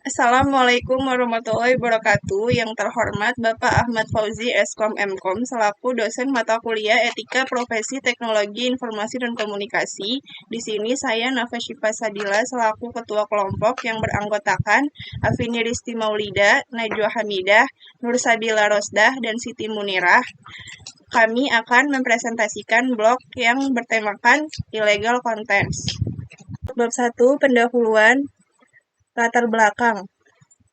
Assalamualaikum warahmatullahi wabarakatuh. Yang terhormat Bapak Ahmad Fauzi, Eskom Mkom, selaku dosen mata kuliah Etika Profesi Teknologi Informasi dan Komunikasi. Di sini saya Nafa Syifa Sadila selaku ketua kelompok yang beranggotakan Afini Risti Maulida, Najwa Hamidah, Nur Sabila Rosdah, dan Siti Munirah. Kami akan mempresentasikan blog yang bertemakan Illegal Contents. Bab 1, pendahuluan. Latar belakang.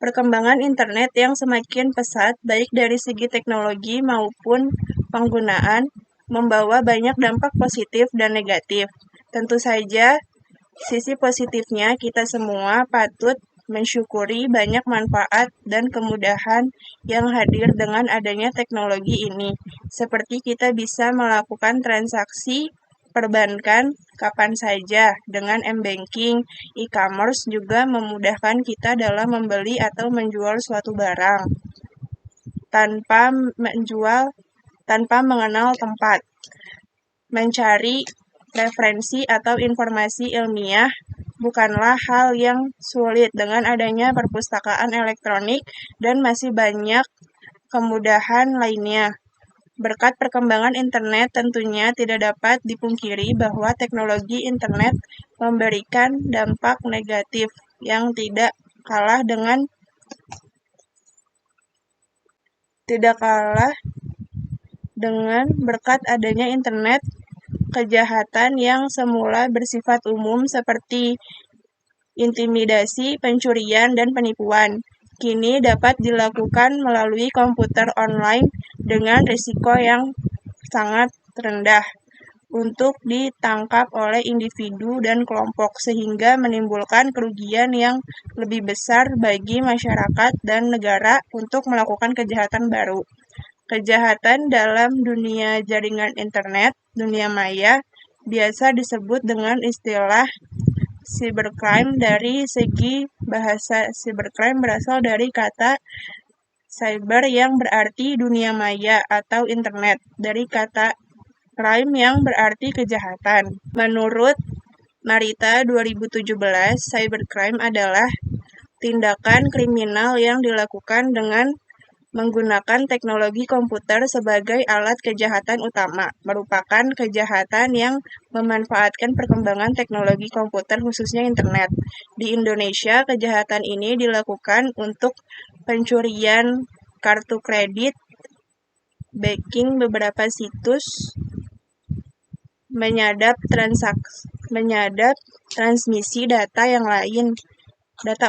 Perkembangan internet yang semakin pesat, baik dari segi teknologi maupun penggunaan, membawa banyak dampak positif dan negatif. Tentu saja, sisi positifnya kita semua patut mensyukuri banyak manfaat dan kemudahan yang hadir dengan adanya teknologi ini. Seperti kita bisa melakukan transaksi perbankan kapan saja dengan m-banking, e-commerce juga memudahkan kita dalam membeli atau menjual suatu barang tanpa mengenal tempat. Mencari referensi atau informasi ilmiah bukanlah hal yang sulit dengan adanya perpustakaan elektronik dan masih banyak kemudahan lainnya. Berkat perkembangan internet, tentunya tidak dapat dipungkiri bahwa teknologi internet memberikan dampak negatif yang tidak kalah dengan berkat adanya internet, kejahatan yang semula bersifat umum seperti intimidasi, pencurian, dan penipuan, kini dapat dilakukan melalui komputer online dengan risiko yang sangat rendah untuk ditangkap oleh individu dan kelompok, sehingga menimbulkan kerugian yang lebih besar bagi masyarakat dan negara untuk melakukan kejahatan baru. Kejahatan dalam dunia jaringan internet, dunia maya, biasa disebut dengan istilah cybercrime. Dari segi bahasa, cybercrime berasal dari kata cyber yang berarti dunia maya atau internet, dari kata crime yang berarti kejahatan. Menurut Marita 2017, cybercrime adalah tindakan kriminal yang dilakukan dengan menggunakan teknologi komputer sebagai alat kejahatan utama, merupakan kejahatan yang memanfaatkan perkembangan teknologi komputer khususnya internet. Di Indonesia, kejahatan ini dilakukan untuk pencurian kartu kredit, hacking beberapa situs, menyadap transmisi data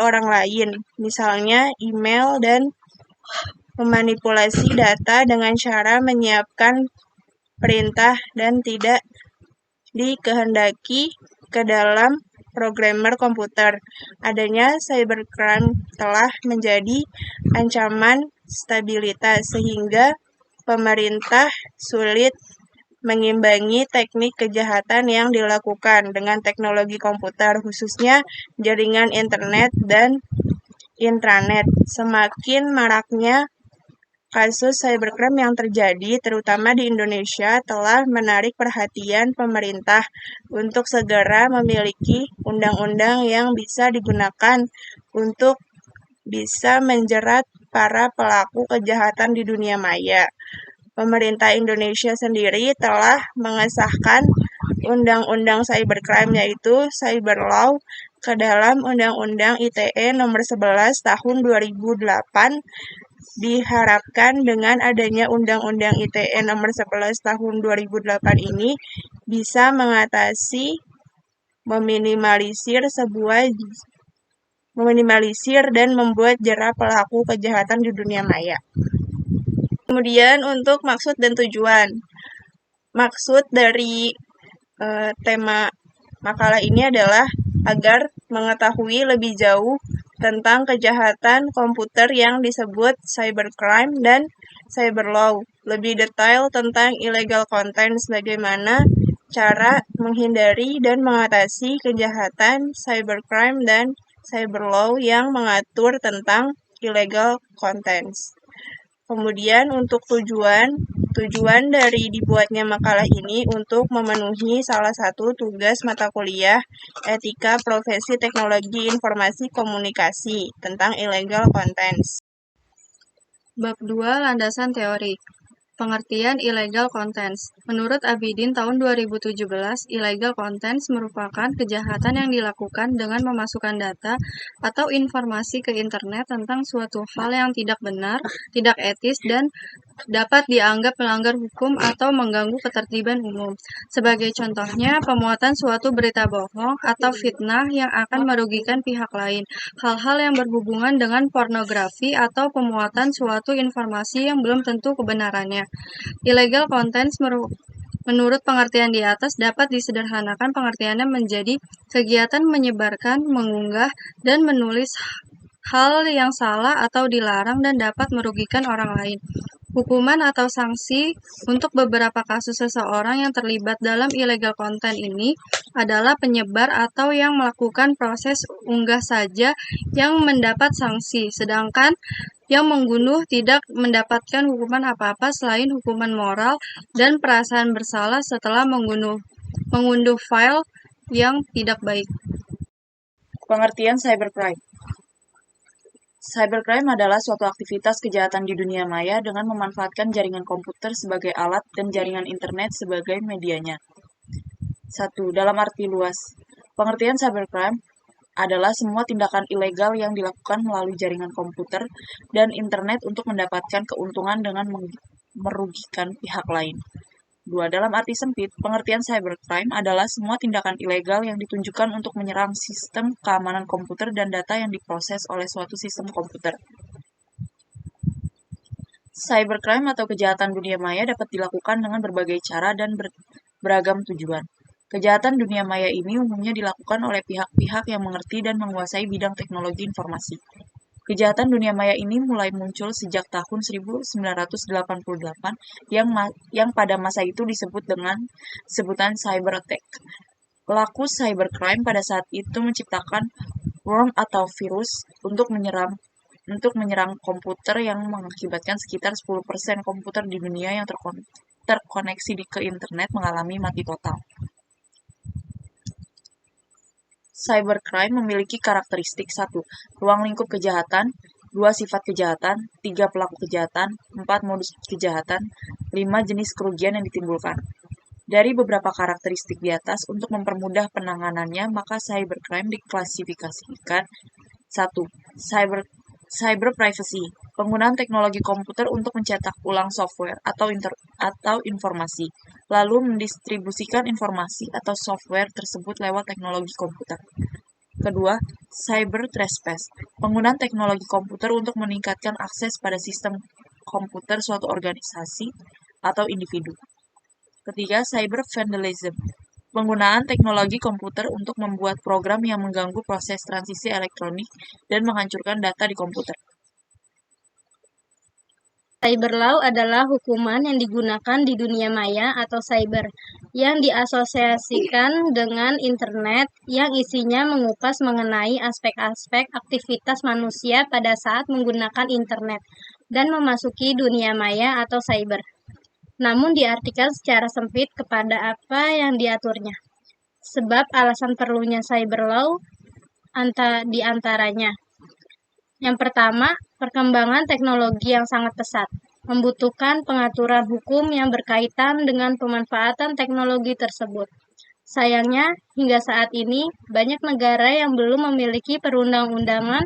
orang lain, misalnya email, dan memanipulasi data dengan cara menyiapkan perintah dan tidak dikehendaki ke dalam programmer komputer. Adanya cybercrime telah menjadi ancaman stabilitas sehingga pemerintah sulit mengimbangi teknik kejahatan yang dilakukan dengan teknologi komputer, khususnya jaringan internet dan intranet. Semakin maraknya kasus cybercrime yang terjadi, terutama di Indonesia, telah menarik perhatian pemerintah untuk segera memiliki undang-undang yang bisa digunakan untuk bisa menjerat para pelaku kejahatan di dunia maya. Pemerintah Indonesia sendiri telah mengesahkan Undang-Undang Cybercrime, yaitu Cyber Law, ke dalam Undang-Undang ITE nomor 11 tahun 2008. Diharapkan dengan adanya Undang-Undang ITE nomor 11 tahun 2008 ini bisa mengatasi, meminimalisir dan membuat jera pelaku kejahatan di dunia maya. Kemudian untuk maksud dan tujuan. Maksud dari tema makalah ini adalah agar mengetahui lebih jauh tentang kejahatan komputer yang disebut cybercrime dan cyber law, lebih detail tentang illegal content, bagaimana cara menghindari dan mengatasi kejahatan cybercrime dan cyber law yang mengatur tentang illegal contents. Kemudian untuk tujuan dari dibuatnya makalah ini untuk memenuhi salah satu tugas mata kuliah Etika Profesi Teknologi Informasi Komunikasi tentang illegal contents. Bab 2 Landasan Teori. Pengertian illegal contents. Menurut Abidin tahun 2017, illegal contents merupakan kejahatan yang dilakukan dengan memasukkan data atau informasi ke internet tentang suatu hal yang tidak benar, tidak etis, dan dapat dianggap melanggar hukum atau mengganggu ketertiban umum. Sebagai contohnya, pemuatan suatu berita bohong atau fitnah yang akan merugikan pihak lain, hal-hal yang berhubungan dengan pornografi atau pemuatan suatu informasi yang belum tentu kebenarannya. Illegal contents menurut pengertian di atas dapat disederhanakan pengertiannya menjadi kegiatan menyebarkan, mengunggah, dan menulis hal yang salah atau dilarang dan dapat merugikan orang lain. Hukuman atau sanksi untuk beberapa kasus seseorang yang terlibat dalam illegal content ini adalah penyebar atau yang melakukan proses unggah saja yang mendapat sanksi, sedangkan yang membunuh tidak mendapatkan hukuman apa-apa selain hukuman moral dan perasaan bersalah setelah mengunduh file yang tidak baik. Pengertian cybercrime. Cybercrime adalah suatu aktivitas kejahatan di dunia maya dengan memanfaatkan jaringan komputer sebagai alat dan jaringan internet sebagai medianya. 1. Dalam arti luas, pengertian cybercrime adalah semua tindakan ilegal yang dilakukan melalui jaringan komputer dan internet untuk mendapatkan keuntungan dengan merugikan pihak lain. 2. Dalam arti sempit, pengertian cybercrime adalah semua tindakan ilegal yang ditunjukkan untuk menyerang sistem keamanan komputer dan data yang diproses oleh suatu sistem komputer. Cybercrime atau kejahatan dunia maya dapat dilakukan dengan berbagai cara dan beragam tujuan. Kejahatan dunia maya ini umumnya dilakukan oleh pihak-pihak yang mengerti dan menguasai bidang teknologi informasi. Kejahatan dunia maya ini mulai muncul sejak tahun 1988 yang pada masa itu disebut dengan sebutan cyber attack. Pelaku cybercrime pada saat itu menciptakan worm atau virus untuk menyerang komputer yang mengakibatkan sekitar 10% komputer di dunia yang terkoneksi ke internet mengalami mati total. Cybercrime memiliki karakteristik 1. Ruang lingkup kejahatan, 2. Sifat kejahatan, 3. Pelaku kejahatan, 4. Modus kejahatan, 5. Jenis kerugian yang ditimbulkan. Dari beberapa karakteristik di atas, untuk mempermudah penanganannya, maka cybercrime diklasifikasikan 1. Cyber privacy, penggunaan teknologi komputer untuk mencetak ulang software atau informasi, lalu mendistribusikan informasi atau software tersebut lewat teknologi komputer. Kedua, cyber trespass, penggunaan teknologi komputer untuk meningkatkan akses pada sistem komputer suatu organisasi atau individu. Ketiga, cyber vandalism, penggunaan teknologi komputer untuk membuat program yang mengganggu proses transisi elektronik dan menghancurkan data di komputer. Cyber law adalah hukuman yang digunakan di dunia maya atau cyber, yang diasosiasikan dengan internet yang isinya mengupas mengenai aspek-aspek aktivitas manusia pada saat menggunakan internet dan memasuki dunia maya atau cyber. Namun diartikan secara sempit kepada apa yang diaturnya. Sebab alasan perlunya cyber law di antaranya. Yang pertama, perkembangan teknologi yang sangat pesat, membutuhkan pengaturan hukum yang berkaitan dengan pemanfaatan teknologi tersebut. Sayangnya, hingga saat ini, banyak negara yang belum memiliki perundang-undangan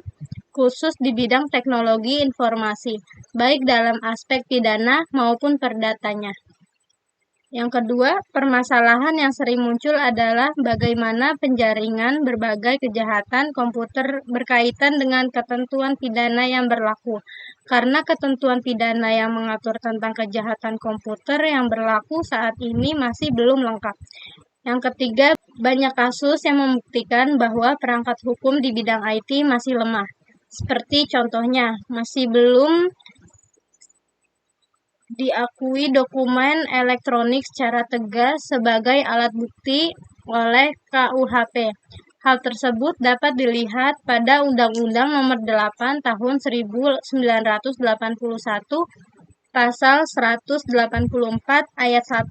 khusus di bidang teknologi informasi, baik dalam aspek pidana maupun perdatanya. Yang kedua, permasalahan yang sering muncul adalah bagaimana penjaringan berbagai kejahatan komputer berkaitan dengan ketentuan pidana yang berlaku. Karena ketentuan pidana yang mengatur tentang kejahatan komputer yang berlaku saat ini masih belum lengkap. Yang ketiga, banyak kasus yang membuktikan bahwa perangkat hukum di bidang IT masih lemah. Seperti contohnya, masih belum diakui dokumen elektronik secara tegas sebagai alat bukti oleh KUHP. Hal tersebut dapat dilihat pada Undang-Undang Nomor 8 Tahun 1981 pasal 184 ayat 1,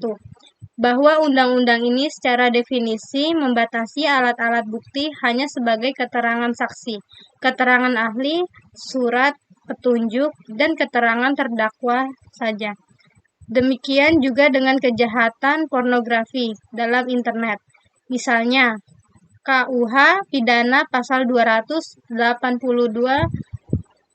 bahwa undang-undang ini secara definisi membatasi alat-alat bukti hanya sebagai keterangan saksi, keterangan ahli, surat, petunjuk, dan keterangan terdakwa saja. Demikian juga dengan kejahatan pornografi dalam internet. Misalnya, KUH pidana pasal 282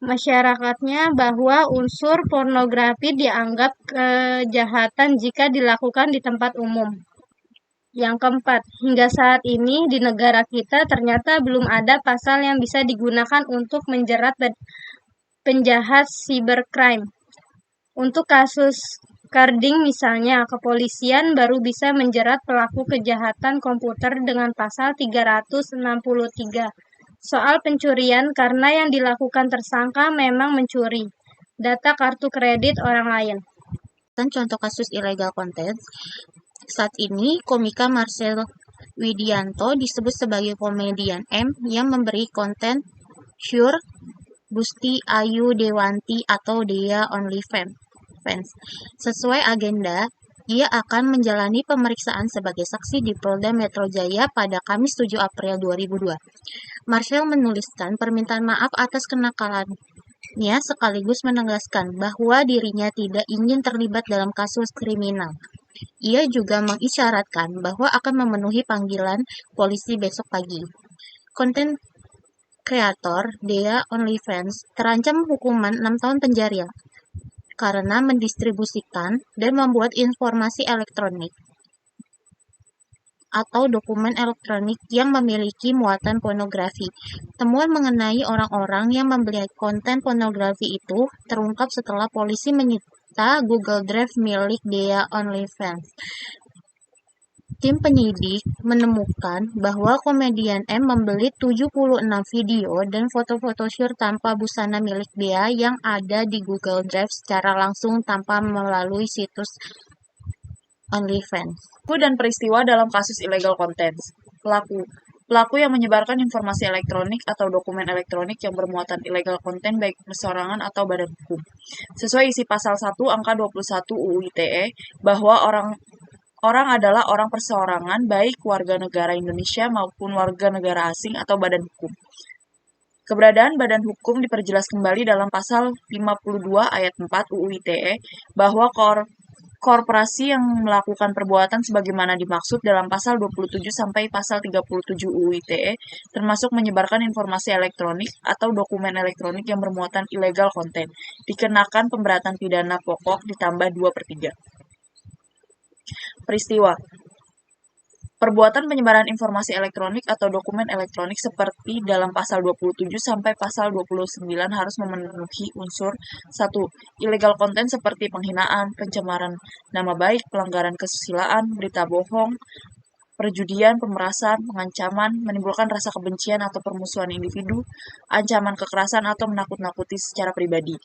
masyarakatnya bahwa unsur pornografi dianggap kejahatan jika dilakukan di tempat umum. Yang keempat, hingga saat ini di negara kita ternyata belum ada pasal yang bisa digunakan untuk menjerat penjahat cybercrime. Untuk kasus carding misalnya, kepolisian baru bisa menjerat pelaku kejahatan komputer dengan pasal 363. Soal pencurian karena yang dilakukan tersangka memang mencuri data kartu kredit orang lain. Contoh kasus illegal content. Saat ini, komika Marcel Widianto disebut sebagai komedian M yang memberi konten Sure, Gusti Ayu Dewanti atau Dea OnlyFans. Sesuai agenda, ia akan menjalani pemeriksaan sebagai saksi di Polda Metro Jaya pada Kamis 7 April 2002. Marcel menuliskan permintaan maaf atas kenakalannya sekaligus menegaskan bahwa dirinya tidak ingin terlibat dalam kasus kriminal. Ia juga mengisyaratkan bahwa akan memenuhi panggilan polisi besok pagi. Konten kreator Dea OnlyFans terancam hukuman 6 tahun penjara karena mendistribusikan dan membuat informasi elektronik atau dokumen elektronik yang memiliki muatan pornografi. Temuan mengenai orang-orang yang membeli konten pornografi itu terungkap setelah polisi menyita Google Drive milik Dea OnlyFans. Tim penyidik menemukan bahwa komedian M membeli 76 video dan foto-foto Sure tanpa busana milik Dea yang ada di Google Drive secara langsung tanpa melalui situs OnlyFans. Dan peristiwa dalam kasus illegal content. Pelaku yang menyebarkan informasi elektronik atau dokumen elektronik yang bermuatan illegal content baik perseorangan atau badan hukum. Sesuai isi pasal 1 angka 21 UU ITE bahwa orang adalah orang perseorangan baik warga negara Indonesia maupun warga negara asing atau badan hukum. Keberadaan badan hukum diperjelas kembali dalam pasal 52 ayat 4 UU ITE bahwa korporasi yang melakukan perbuatan sebagaimana dimaksud dalam pasal 27 sampai pasal 37 UU ITE termasuk menyebarkan informasi elektronik atau dokumen elektronik yang bermuatan illegal content dikenakan pemberatan pidana pokok ditambah 2/3. Peristiwa perbuatan penyebaran informasi elektronik atau dokumen elektronik seperti dalam pasal 27 sampai pasal 29 harus memenuhi unsur 1. Illegal content seperti penghinaan, pencemaran nama baik, pelanggaran kesusilaan, berita bohong, perjudian, pemerasan, pengancaman, menimbulkan rasa kebencian atau permusuhan individu, ancaman kekerasan atau menakut-nakuti secara pribadi.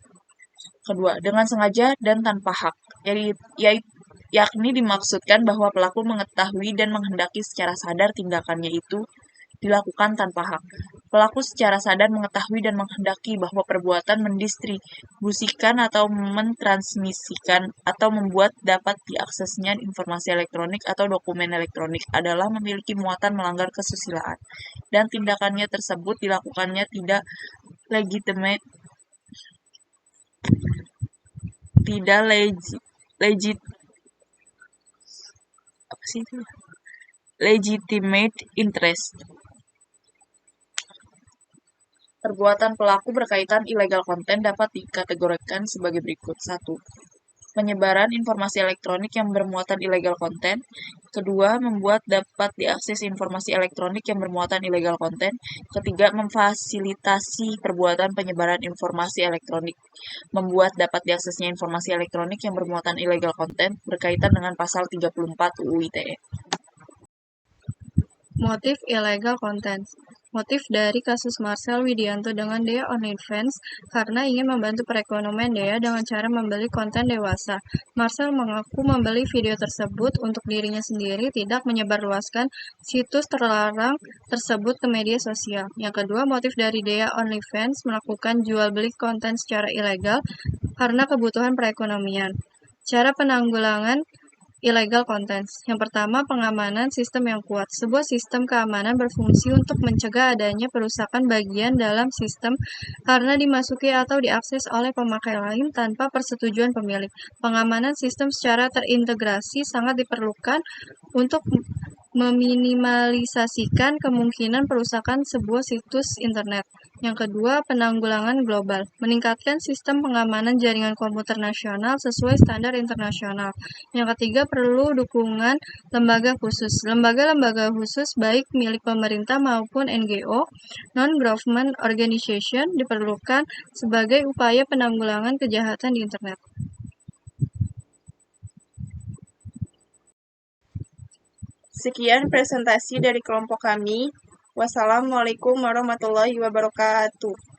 Kedua, dengan sengaja dan tanpa hak, yakni dimaksudkan bahwa pelaku mengetahui dan menghendaki secara sadar tindakannya itu dilakukan tanpa hak. Pelaku secara sadar mengetahui dan menghendaki bahwa perbuatan mendistribusikan atau mentransmisikan atau membuat dapat diaksesnya informasi elektronik atau dokumen elektronik adalah memiliki muatan melanggar kesusilaan dan tindakannya tersebut dilakukannya tidak legitimate, legitimate interest. Perbuatan pelaku berkaitan illegal content dapat dikategorikan sebagai berikut. 1. Penyebaran informasi elektronik yang bermuatan illegal content. Kedua, membuat dapat diakses informasi elektronik yang bermuatan illegal content. Ketiga, memfasilitasi perbuatan penyebaran informasi elektronik. Membuat dapat diaksesnya informasi elektronik yang bermuatan illegal content berkaitan dengan pasal 34 UU ITE. Motif illegal content. Motif dari kasus Marcel Widianto dengan Dea OnlyFans karena ingin membantu perekonomian Dea dengan cara membeli konten dewasa. Marcel mengaku membeli video tersebut untuk dirinya sendiri, tidak menyebarluaskan situs terlarang tersebut ke media sosial. Yang kedua, motif dari Dea OnlyFans melakukan jual beli konten secara ilegal karena kebutuhan perekonomian. Cara penanggulangan illegal contents. Yang pertama, pengamanan sistem yang kuat. Sebuah sistem keamanan berfungsi untuk mencegah adanya perusakan bagian dalam sistem karena dimasuki atau diakses oleh pemakai lain tanpa persetujuan pemilik. Pengamanan sistem secara terintegrasi sangat diperlukan untuk meminimalisasikan kemungkinan perusakan sebuah situs internet. Yang kedua, penanggulangan global. Meningkatkan sistem pengamanan jaringan komputer nasional sesuai standar internasional. Yang ketiga, perlu dukungan lembaga khusus. Lembaga-lembaga khusus baik milik pemerintah maupun NGO, non-government organization, diperlukan sebagai upaya penanggulangan kejahatan di internet. Sekian presentasi dari kelompok kami. Wassalamualaikum warahmatullahi wabarakatuh.